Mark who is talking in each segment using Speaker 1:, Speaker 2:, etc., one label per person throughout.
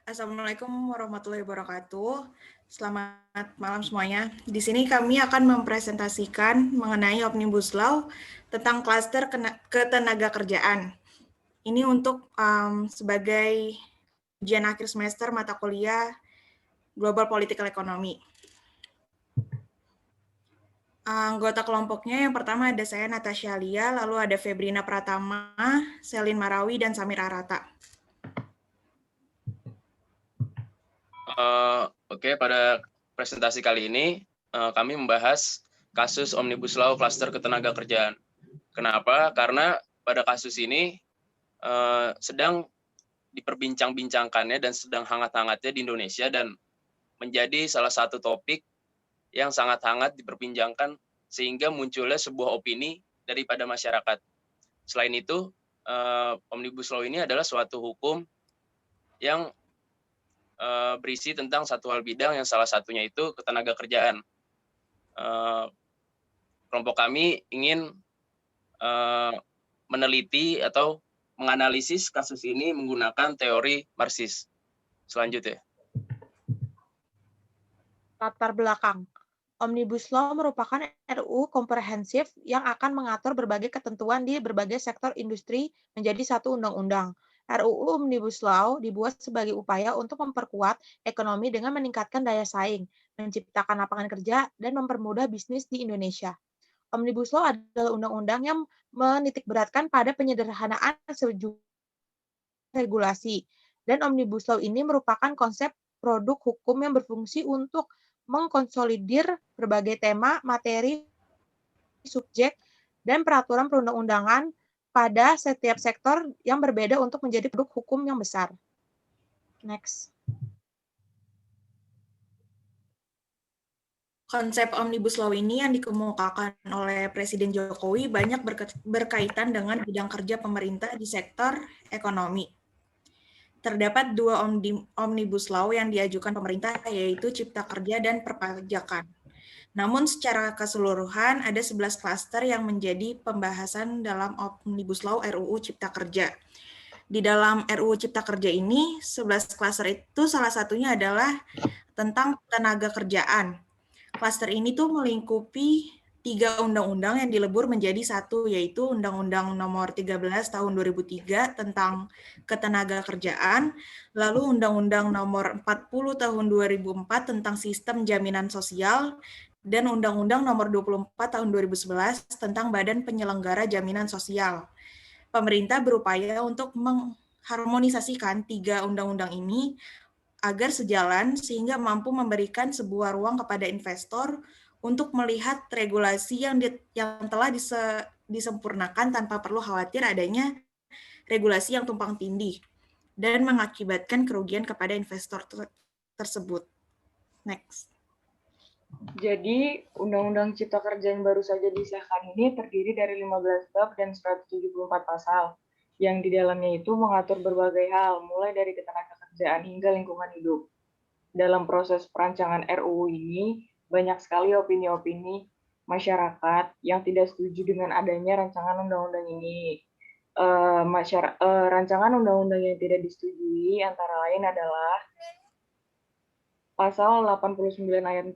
Speaker 1: Assalamualaikum warahmatullahi wabarakatuh. Selamat malam semuanya. Di sini kami akan mempresentasikan mengenai Omnibus Law tentang klaster ketenaga kerjaan. Ini untuk sebagai ujian akhir semester mata kuliah Global Political Economy. Anggota kelompoknya yang pertama ada saya Natasha Lia, lalu ada Febrina Pratama, Selin Marawi, dan Samir Arata.
Speaker 2: Oke, pada presentasi kali ini kami membahas kasus Omnibus Law Cluster Ketenagakerjaan. Kenapa? Karena pada kasus ini sedang diperbincang-bincangkannya dan sedang hangat-hangatnya di Indonesia dan menjadi salah satu topik yang sangat hangat diperbincangkan sehingga munculnya sebuah opini daripada masyarakat. Selain itu, Omnibus Law ini adalah suatu hukum yang berisi tentang satu hal bidang yang salah satunya itu ketenagakerjaan. Kelompok kami ingin meneliti atau menganalisis kasus ini menggunakan teori Marxis. Selanjutnya.
Speaker 3: Latar belakang. Omnibus Law merupakan RUU komprehensif yang akan mengatur berbagai ketentuan di berbagai sektor industri menjadi satu undang-undang. RUU Omnibus Law dibuat sebagai upaya untuk memperkuat ekonomi dengan meningkatkan daya saing, menciptakan lapangan kerja, dan mempermudah bisnis di Indonesia. Omnibus Law adalah undang-undang yang menitikberatkan pada penyederhanaan sejumlah regulasi. Dan Omnibus Law ini merupakan konsep produk hukum yang berfungsi untuk mengkonsolidir berbagai tema, materi, subjek, dan peraturan perundang-undangan pada setiap sektor yang berbeda untuk menjadi produk hukum yang besar. Next.
Speaker 1: Konsep Omnibus Law ini yang dikemukakan oleh Presiden Jokowi banyak berkaitan dengan bidang kerja pemerintah di sektor ekonomi. Terdapat dua Omnibus Law yang diajukan pemerintah, yaitu Cipta Kerja dan Perpajakan. Namun secara keseluruhan ada 11 klaster yang menjadi pembahasan dalam Omnibus Law RUU Cipta Kerja. Di dalam RUU Cipta Kerja ini, 11 klaster itu salah satunya adalah tentang tenaga kerjaan. Klaster ini tuh melingkupi 3 undang-undang yang dilebur menjadi satu, yaitu Undang-Undang Nomor 13 Tahun 2003 tentang Ketenagakerjaan, lalu Undang-Undang Nomor 40 Tahun 2004 tentang Sistem Jaminan Sosial, dan Undang-Undang Nomor 24 Tahun 2011 tentang Badan Penyelenggara Jaminan Sosial. Pemerintah berupaya untuk mengharmonisasikan 3 undang-undang ini agar sejalan sehingga mampu memberikan sebuah ruang kepada investor untuk melihat regulasi yang telah disempurnakan tanpa perlu khawatir adanya regulasi yang tumpang tindih dan mengakibatkan kerugian kepada investor tersebut. Next.
Speaker 4: Jadi, Undang-Undang Cipta Kerja yang baru saja disahkan ini terdiri dari 15 bab dan 174 pasal, yang di dalamnya itu mengatur berbagai hal, mulai dari ketenagakerjaan hingga lingkungan hidup. Dalam proses perancangan RUU ini, banyak sekali opini-opini masyarakat yang tidak setuju dengan adanya rancangan undang-undang ini. Rancangan undang-undang yang tidak disetujui antara lain adalah Pasal 89 ayat 45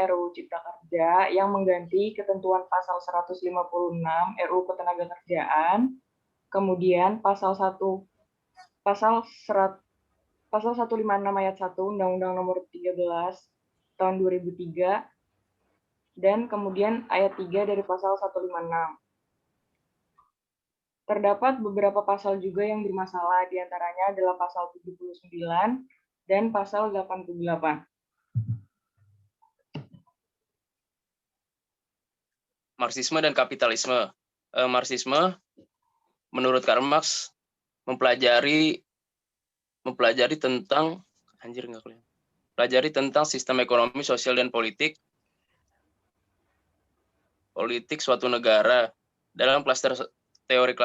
Speaker 4: RUU Cipta Kerja yang mengganti ketentuan pasal 156 RUU Ketenagakerjaan, kemudian pasal 156 ayat 1 Undang-Undang Nomor 13 tahun 2003, dan kemudian ayat 3 dari pasal 156. Terdapat beberapa pasal juga yang bermasalah, diantaranya adalah pasal 79 dan pasal 88.
Speaker 2: Marxisme dan kapitalisme. Marxisme menurut Karl Marx mempelajari tentang sistem ekonomi, sosial, dan politik suatu negara. Dalam klaster teori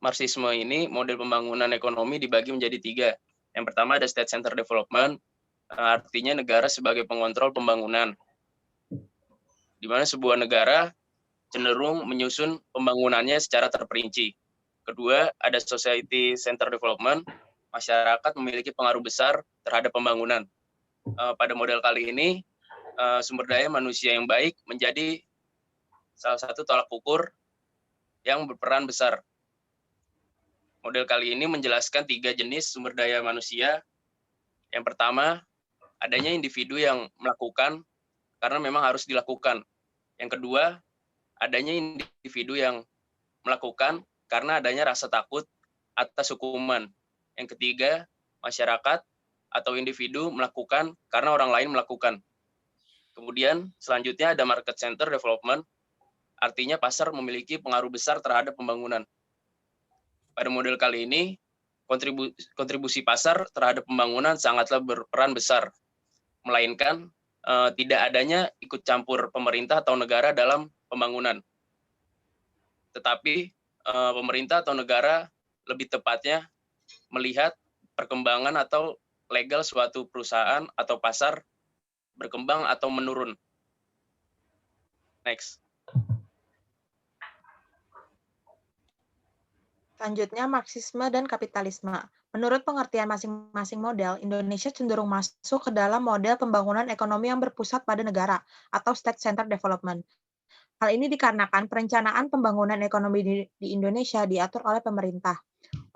Speaker 2: Marxisme ini, model pembangunan ekonomi dibagi menjadi 3. Yang pertama ada state center development, artinya negara sebagai pengontrol pembangunan, di mana sebuah negara cenderung menyusun pembangunannya secara terperinci. Kedua, ada society center development, masyarakat memiliki pengaruh besar terhadap pembangunan. Pada model kali ini, sumber daya manusia yang baik menjadi salah satu tolak ukur yang berperan besar. Model kali ini menjelaskan 3 jenis sumber daya manusia. Yang pertama, adanya individu yang melakukan karena memang harus dilakukan. Yang kedua, adanya individu yang melakukan karena adanya rasa takut atas hukuman. Yang ketiga, masyarakat atau individu melakukan karena orang lain melakukan. Kemudian selanjutnya ada market center development, artinya pasar memiliki pengaruh besar terhadap pembangunan. Pada model kali ini, kontribusi pasar terhadap pembangunan sangatlah berperan besar, melainkan tidak adanya ikut campur pemerintah atau negara dalam pembangunan. Tetapi pemerintah atau negara lebih tepatnya melihat perkembangan atau legal suatu perusahaan atau pasar berkembang atau menurun. Next.
Speaker 3: Selanjutnya, Marxisme dan kapitalisme. Menurut pengertian masing-masing model, Indonesia cenderung masuk ke dalam model pembangunan ekonomi yang berpusat pada negara atau state-centered development. Hal ini dikarenakan perencanaan pembangunan ekonomi di Indonesia diatur oleh pemerintah.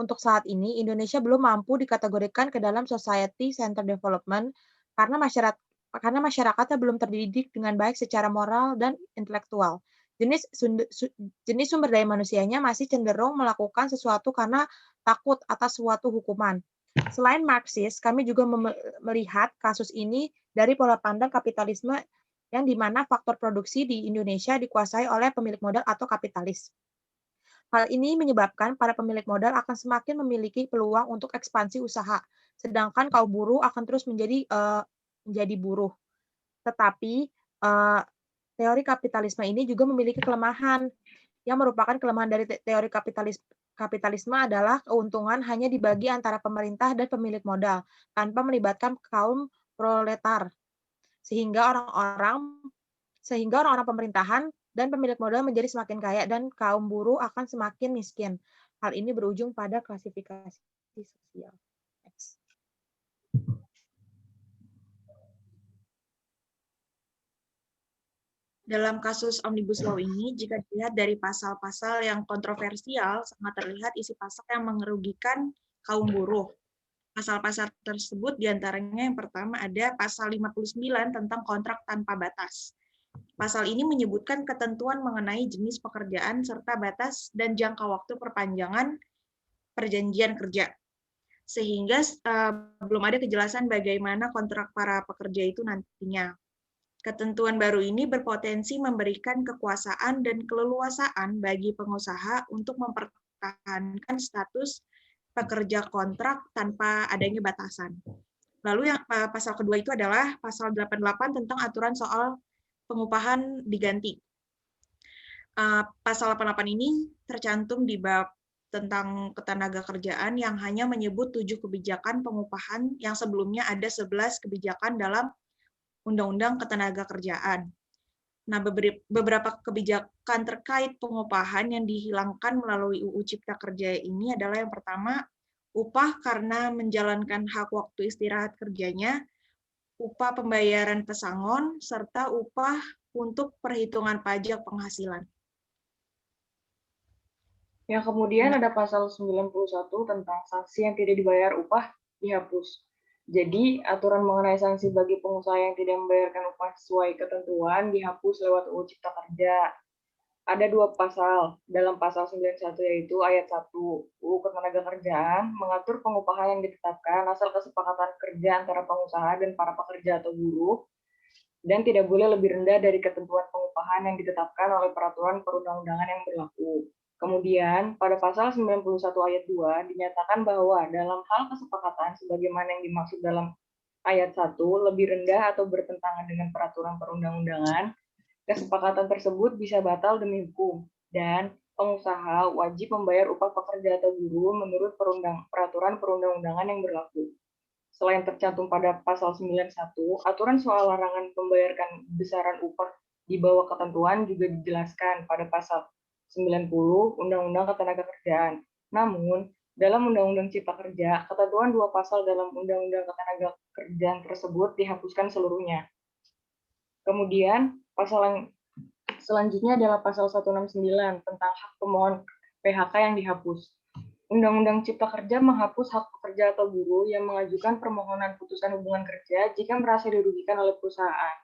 Speaker 3: Untuk saat ini, Indonesia belum mampu dikategorikan ke dalam society-centered development karena masyarakatnya belum terdidik dengan baik secara moral dan intelektual. Jenis sumber daya manusianya masih cenderung melakukan sesuatu karena takut atas suatu hukuman. Selain Marxis, kami juga melihat kasus ini dari pola pandang kapitalisme yang di mana faktor produksi di Indonesia dikuasai oleh pemilik modal atau kapitalis. Hal ini menyebabkan para pemilik modal akan semakin memiliki peluang untuk ekspansi usaha, sedangkan kaum buruh akan terus menjadi buruh. Tetapi teori kapitalisme ini juga memiliki kelemahan. Yang merupakan kelemahan dari teori kapitalisme adalah keuntungan hanya dibagi antara pemerintah dan pemilik modal, tanpa melibatkan kaum proletar. Sehingga orang-orang pemerintahan dan pemilik modal menjadi semakin kaya dan kaum buruh akan semakin miskin. Hal ini berujung pada klasifikasi sosial. Next.
Speaker 1: Dalam kasus Omnibus Law ini, jika dilihat dari pasal-pasal yang kontroversial, sangat terlihat isi pasal yang merugikan kaum buruh. Pasal-pasal tersebut diantaranya yang pertama ada pasal 59 tentang kontrak tanpa batas. Pasal ini menyebutkan ketentuan mengenai jenis pekerjaan serta batas dan jangka waktu perpanjangan perjanjian kerja. Sehingga belum ada kejelasan bagaimana kontrak para pekerja itu nantinya. Ketentuan baru ini berpotensi memberikan kekuasaan dan keleluasaan bagi pengusaha untuk mempertahankan status pekerja kontrak tanpa adanya batasan. Lalu yang pasal kedua itu adalah pasal 88 tentang aturan soal pengupahan diganti. Pasal 88 ini tercantum di bab tentang ketenagakerjaan yang hanya menyebut 7 kebijakan pengupahan yang sebelumnya ada 11 kebijakan dalam Undang-Undang Ketenagakerjaan. Nah, beberapa kebijakan terkait pengupahan yang dihilangkan melalui UU Cipta Kerja ini adalah yang pertama, upah karena menjalankan hak waktu istirahat kerjanya, upah pembayaran pesangon, serta upah untuk perhitungan pajak penghasilan.
Speaker 4: Yang kemudian ada pasal 91 tentang sanksi yang tidak dibayar upah dihapus. Jadi, aturan mengenai sanksi bagi pengusaha yang tidak membayarkan upah sesuai ketentuan dihapus lewat UU Cipta Kerja. Ada 2 pasal. Dalam pasal 91 yaitu ayat 1 UU Ketenagakerjaan mengatur pengupahan yang ditetapkan asal kesepakatan kerja antara pengusaha dan para pekerja atau buruh dan tidak boleh lebih rendah dari ketentuan pengupahan yang ditetapkan oleh peraturan perundang-undangan yang berlaku. Kemudian, pada pasal 91 ayat 2 dinyatakan bahwa dalam hal kesepakatan sebagaimana yang dimaksud dalam ayat 1 lebih rendah atau bertentangan dengan peraturan perundang-undangan, kesepakatan tersebut bisa batal demi hukum dan pengusaha wajib membayar upah pekerja atau buruh menurut peraturan perundang-undangan yang berlaku. Selain tercantum pada pasal 91, aturan soal larangan membayarkan besaran upah di bawah ketentuan juga dijelaskan pada pasal 90 Undang-Undang Ketenagakerjaan. Namun, Dalam Undang-Undang Cipta Kerja, ketentuan 2 pasal dalam Undang-Undang Ketenagakerjaan tersebut dihapuskan seluruhnya. Kemudian, pasal yang selanjutnya adalah pasal 169 tentang hak pemohon PHK yang dihapus. Undang-Undang Cipta Kerja menghapus hak pekerja atau buruh yang mengajukan permohonan putusan hubungan kerja jika merasa dirugikan oleh perusahaan.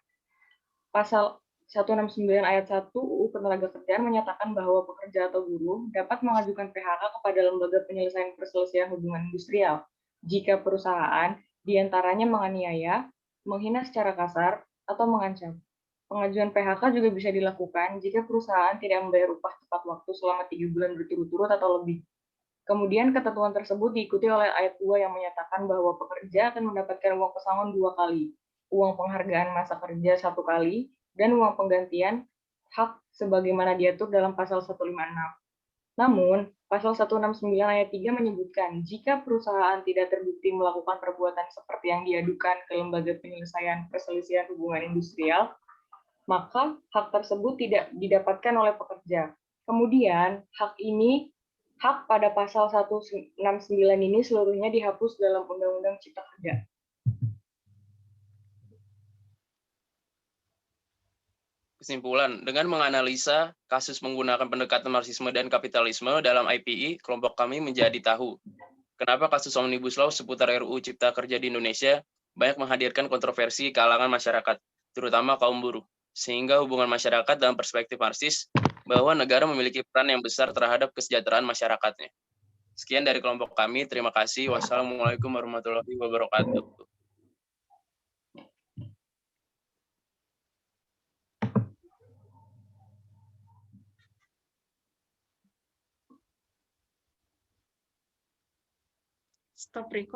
Speaker 4: Pasal 169 ayat 1 UU Ketenagakerjaan menyatakan bahwa pekerja atau buruh dapat mengajukan PHK kepada lembaga penyelesaian perselisihan hubungan industrial jika perusahaan diantaranya menganiaya, menghina secara kasar, atau mengancam. Pengajuan PHK juga bisa dilakukan jika perusahaan tidak membayar upah tepat waktu selama 3 bulan berturut-turut atau lebih. Kemudian ketentuan tersebut diikuti oleh ayat 2 yang menyatakan bahwa pekerja akan mendapatkan uang pesangon 2 kali, uang penghargaan masa kerja 1 kali, dan uang penggantian hak sebagaimana diatur dalam pasal 156. Namun, pasal 169 ayat 3 menyebutkan jika perusahaan tidak terbukti melakukan perbuatan seperti yang diadukan ke lembaga penyelesaian perselisihan hubungan industrial, maka hak tersebut tidak didapatkan oleh pekerja. Kemudian, hak pada pasal 169 ini seluruhnya dihapus dalam Undang-Undang Cipta Kerja.
Speaker 2: Kesimpulan, dengan menganalisa kasus menggunakan pendekatan marxisme dan kapitalisme dalam IPI, kelompok kami menjadi tahu kenapa kasus Omnibus Law seputar RUU Cipta Kerja di Indonesia banyak menghadirkan kontroversi kalangan masyarakat, terutama kaum buruh, sehingga hubungan masyarakat dalam perspektif Marxis bahwa negara memiliki peran yang besar terhadap kesejahteraan masyarakatnya. Sekian dari kelompok kami, terima kasih. Wassalamualaikum warahmatullahi wabarakatuh.
Speaker 1: Stop record.